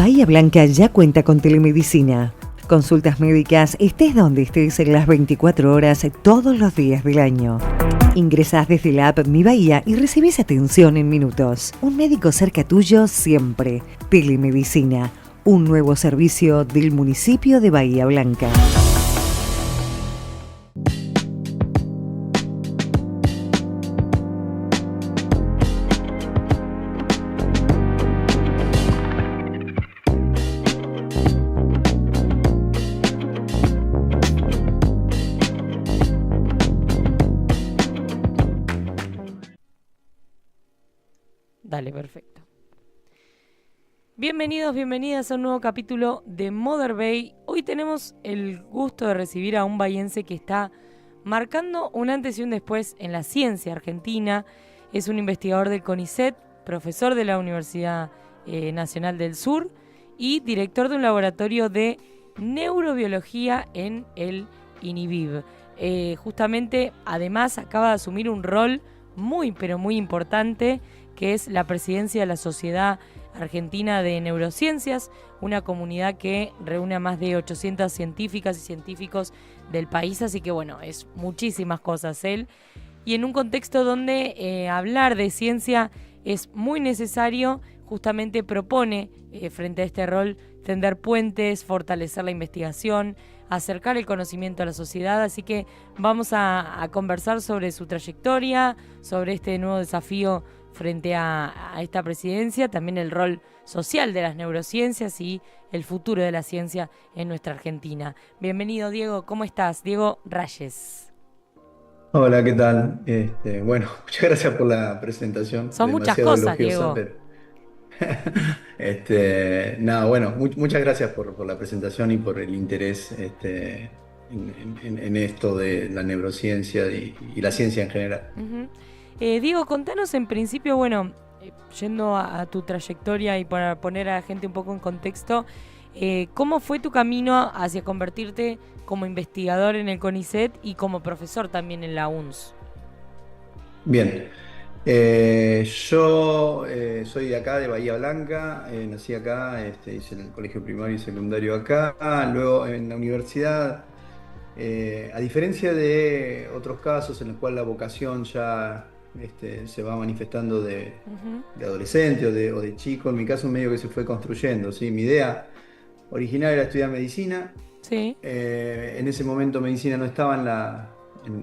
Bahía Blanca ya cuenta con telemedicina. Consultas médicas estés donde estés en las 24 horas todos los días del año. Ingresás desde la app Mi Bahía y recibís atención en minutos. Un médico cerca tuyo siempre. Telemedicina, un nuevo servicio del municipio de Bahía Blanca. Dale, perfecto. Bienvenidos, bienvenidas a un nuevo capítulo de Mother Bay. Hoy tenemos el gusto de recibir a un bahiense que está marcando un antes y un después en la ciencia argentina. Es un investigador del CONICET, profesor de la Universidad Nacional del Sur y director de un laboratorio de neurobiología en el INIVIB. Justamente, además, acaba de asumir un rol muy, pero muy importante, que es la presidencia de la Sociedad Argentina de Neurociencias, una comunidad que reúne a más de 800 científicas y científicos del país, así que bueno, es muchísimas cosas él. Y en un contexto donde hablar de ciencia es muy necesario, justamente propone, frente a este rol, tender puentes, fortalecer la investigación, acercar el conocimiento a la sociedad, así que vamos a conversar sobre su trayectoria, sobre este nuevo desafío frente a esta presidencia, también el rol social de las neurociencias y el futuro de la ciencia en nuestra Argentina. Bienvenido, Diego, ¿cómo estás? Diego Reyes. Hola, ¿qué tal? Bueno, muchas gracias por la presentación, Son muchas demasiado cosas, elogiosa, Diego. pero nada, bueno, muchas gracias por la presentación y por el interés en esto de la neurociencia y la ciencia en general. Uh-huh. Diego, contanos en principio, bueno, yendo a tu trayectoria y para poner a la gente un poco en contexto, ¿cómo fue tu camino hacia convertirte como investigador en el CONICET y como profesor también en la UNS? Bien, yo soy de acá, de Bahía Blanca, nací acá, hice el colegio primario y secundario acá, luego en la universidad. A diferencia de otros casos en los cuales la vocación ya se va manifestando Uh-huh. de adolescente o de chico, en mi caso medio que se fue construyendo, ¿sí? Mi idea original era estudiar medicina. Sí. En ese momento medicina no estaba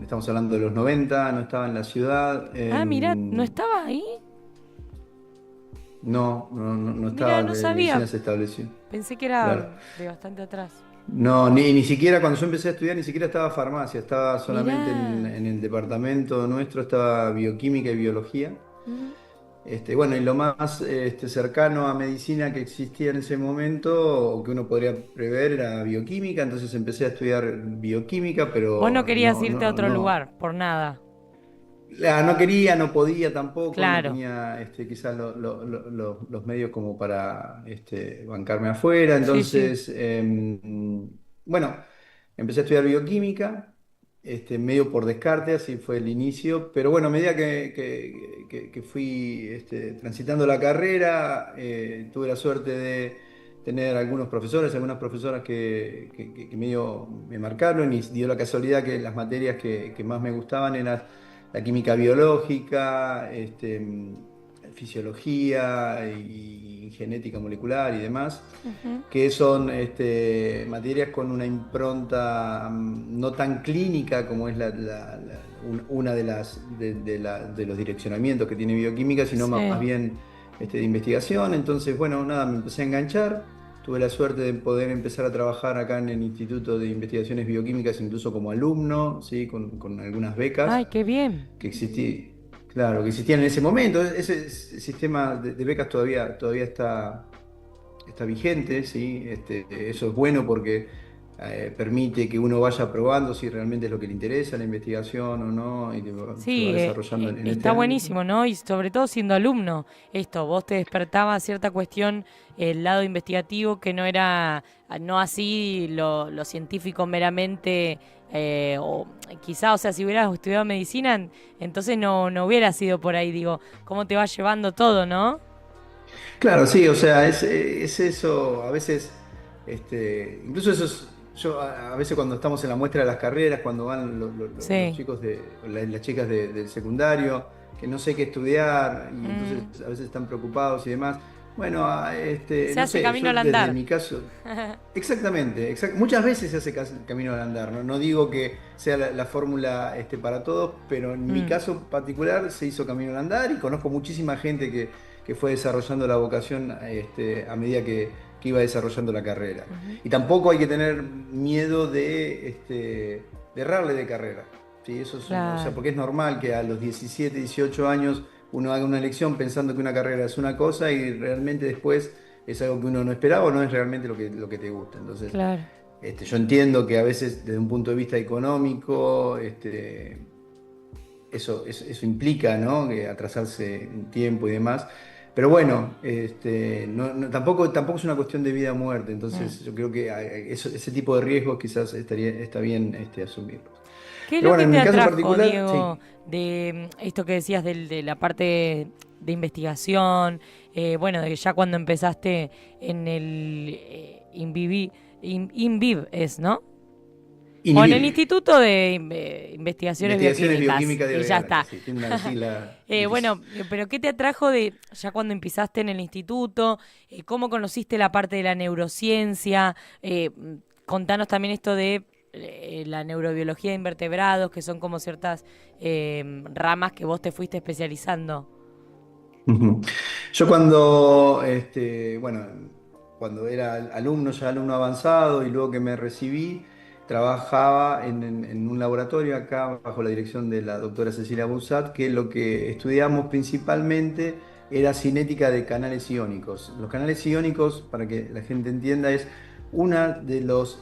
estamos hablando de los 90, no estaba en la ciudad. Ah, mirá, ¿no estaba ahí? No Mirá, estaba, no medicina sabía. se estableció. Pensé que era Claro. de bastante atrás. No, ni siquiera cuando yo empecé a estudiar, ni siquiera estaba farmacia, estaba solamente Mirá. en el departamento nuestro, estaba bioquímica y biología. Uh-huh. Bueno, y lo más cercano a medicina que existía en ese momento, o que uno podría prever, era bioquímica, entonces empecé a estudiar bioquímica, Vos no pero querías irte a otro lugar, por nada. no quería, no podía tampoco, no Claro. tenía quizás los medios como para bancarme afuera, Sí, sí. entonces, bueno, empecé a estudiar bioquímica, medio por descarte, así fue el inicio, pero bueno, a medida que fui transitando la carrera, tuve la suerte de tener algunos profesores, algunas profesoras que medio me marcaron y dio la casualidad que las materias que más me gustaban eran la química biológica, fisiología y genética molecular y demás, Uh-huh. que son materias con una impronta no tan clínica como es una de los direccionamientos que tiene bioquímica, sino más Sí. bien de investigación. Entonces, bueno, nada, me empecé a enganchar. Tuve la suerte de poder empezar a trabajar acá en el Instituto de Investigaciones Bioquímicas, incluso como alumno, ¿sí? Con algunas becas Ay, qué bien. que claro, que existían en ese momento. Ese sistema de becas todavía está vigente, ¿sí? Eso es bueno porque permite que uno vaya probando si realmente es lo que le interesa, la investigación o no, y se va Sí, desarrollando en este está ámbito. buenísimo, ¿no? Y sobre todo siendo alumno, esto, vos te despertaba cierta cuestión, el lado investigativo, que no era, no así lo científico meramente, o quizá, o sea, si hubieras estudiado medicina, entonces no hubiera sido por ahí, digo, cómo te va llevando todo, ¿no? Claro, sí, o sea, es eso, a veces, incluso eso es, yo a veces cuando estamos en la muestra de las carreras, cuando van los Sí. chicos las chicas del secundario, que no sé qué estudiar, y entonces Mm. a veces están preocupados y demás. Bueno, Se no hace sé, camino yo al desde andar. mi caso, exactamente, muchas veces se hace camino al andar, ¿no? No digo que sea la fórmula para todos, pero en mi Mm. caso particular se hizo camino al andar y conozco muchísima gente que fue desarrollando la vocación a medida que iba desarrollando la carrera. Ujú. Y tampoco hay que tener miedo de errarle de carrera. ¿Sí? Eso es, o sea, Claro. porque es normal que a los 17, 18 años uno haga una elección pensando que una carrera es una cosa y realmente después es algo que uno no esperaba o no es realmente lo que te gusta. Entonces, Claro. yo entiendo que a veces desde un punto de vista económico, eso implica, ¿no? Que atrasarse en tiempo y demás. Pero bueno, tampoco es una cuestión de vida o muerte. Mm. Entonces, yo creo que ese tipo de riesgos quizás está bien asumirlos. ¿Qué es Pero lo bueno, que en te mi caso atrajo, particular, Diego, sí. de esto que decías de la parte de investigación? Bueno, de ya cuando empezaste en el INVIV es, ¿no? O en el Inhibir. Instituto de Investigaciones Investigaciones Bioquímicas, bioquímicas de que ya Belgrano, está. sí, tiene una sigla difícil. Bueno, pero ¿qué te atrajo de ya cuando empezaste en el instituto? ¿Cómo conociste la parte de la neurociencia? Contanos también esto de la neurobiología de invertebrados, que son como ciertas ramas que vos te fuiste especializando. Ujú. Yo cuando era alumno, ya alumno avanzado y luego que me recibí, trabajaba en un laboratorio acá bajo la dirección de la doctora Cecilia Bussat, que lo que estudiamos principalmente era cinética de canales iónicos. Los canales iónicos, para que la gente entienda, es uno de los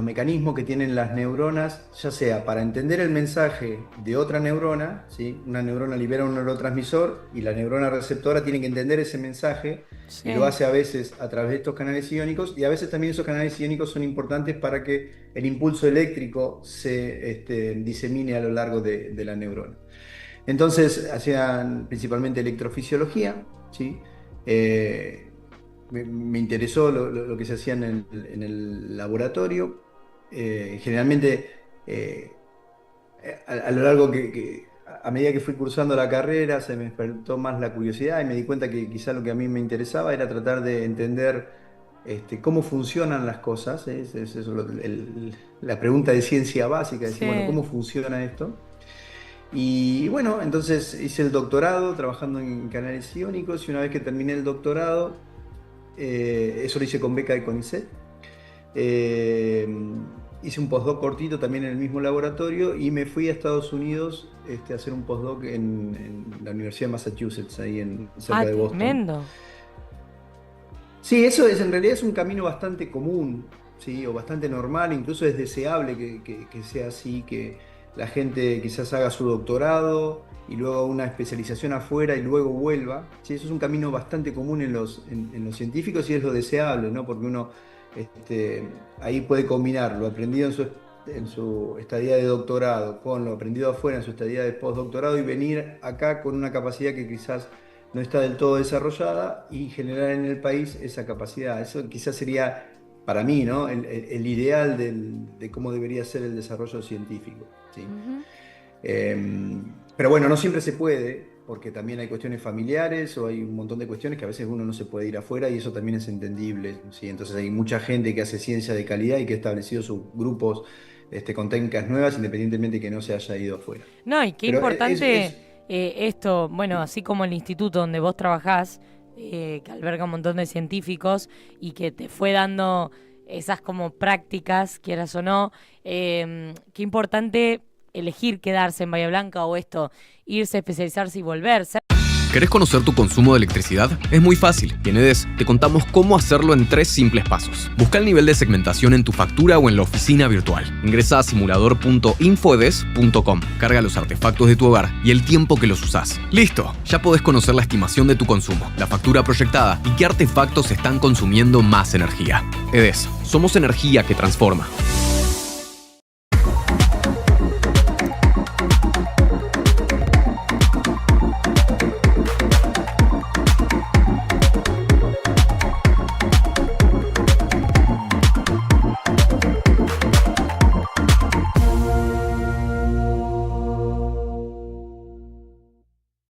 mecanismos que tienen las neuronas, ya sea para entender el mensaje de otra neurona, ¿sí? Una neurona libera un neurotransmisor y la neurona receptora tiene que entender ese mensaje y lo Sí. hace a veces a través de estos canales iónicos y a veces también esos canales iónicos son importantes para que el impulso eléctrico se disemine a lo largo de la neurona. Entonces hacían principalmente electrofisiología, ¿sí? Me interesó lo que se hacía en el laboratorio. Generalmente, a lo largo a medida que fui cursando la carrera, se me despertó más la curiosidad y me di cuenta que quizá lo que a mí me interesaba era tratar de entender cómo funcionan las cosas. Es eso la pregunta de ciencia básica, decir, bueno, Sí. ¿cómo funciona esto? Y bueno, entonces hice el doctorado trabajando en canales iónicos y una vez que terminé el doctorado, eso lo hice con beca de CONICET. Eh, Hice un postdoc cortito también en el mismo laboratorio y me fui a Estados Unidos a hacer un postdoc en la Universidad de Massachusetts, ahí Ah, cerca de Boston. tremendo. Sí, eso en realidad es un camino bastante común, ¿sí? O bastante normal, incluso es deseable que sea así, que la gente quizás haga su doctorado y luego una especialización afuera y luego vuelva. Sí, eso es un camino bastante común en los científicos y es lo deseable, ¿no? Porque uno ahí puede combinar lo aprendido en su estadía de doctorado con lo aprendido afuera en su estadía de postdoctorado y venir acá con una capacidad que quizás no está del todo desarrollada y generar en el país esa capacidad. Eso quizás sería, para mí, ¿no? el ideal de cómo debería ser el desarrollo científico, ¿sí? Ujú. Pero bueno, no siempre se puede, porque también hay cuestiones familiares o hay un montón de cuestiones que a veces uno no se puede ir afuera y eso también es entendible, ¿sí? Entonces hay mucha gente que hace ciencia de calidad y que ha establecido sus grupos con técnicas nuevas independientemente de que no se haya ido afuera. No, y qué Pero importante esto, bueno, así como el instituto donde vos trabajás, que alberga un montón de científicos y que te fue dando esas como prácticas, quieras o no, qué importante elegir quedarse en Bahía Blanca o esto, irse, especializarse y volver. ¿Querés conocer tu consumo de electricidad? Es muy fácil. En EDES te contamos cómo hacerlo en 3 simples pasos. Busca el nivel de segmentación en tu factura o en la oficina virtual. Ingresa a simulador.infoedes.com. Carga los artefactos de tu hogar y el tiempo que los usás. ¡Listo! Ya podés conocer la estimación de tu consumo, la factura proyectada y qué artefactos están consumiendo más energía. EDES. Somos energía que transforma.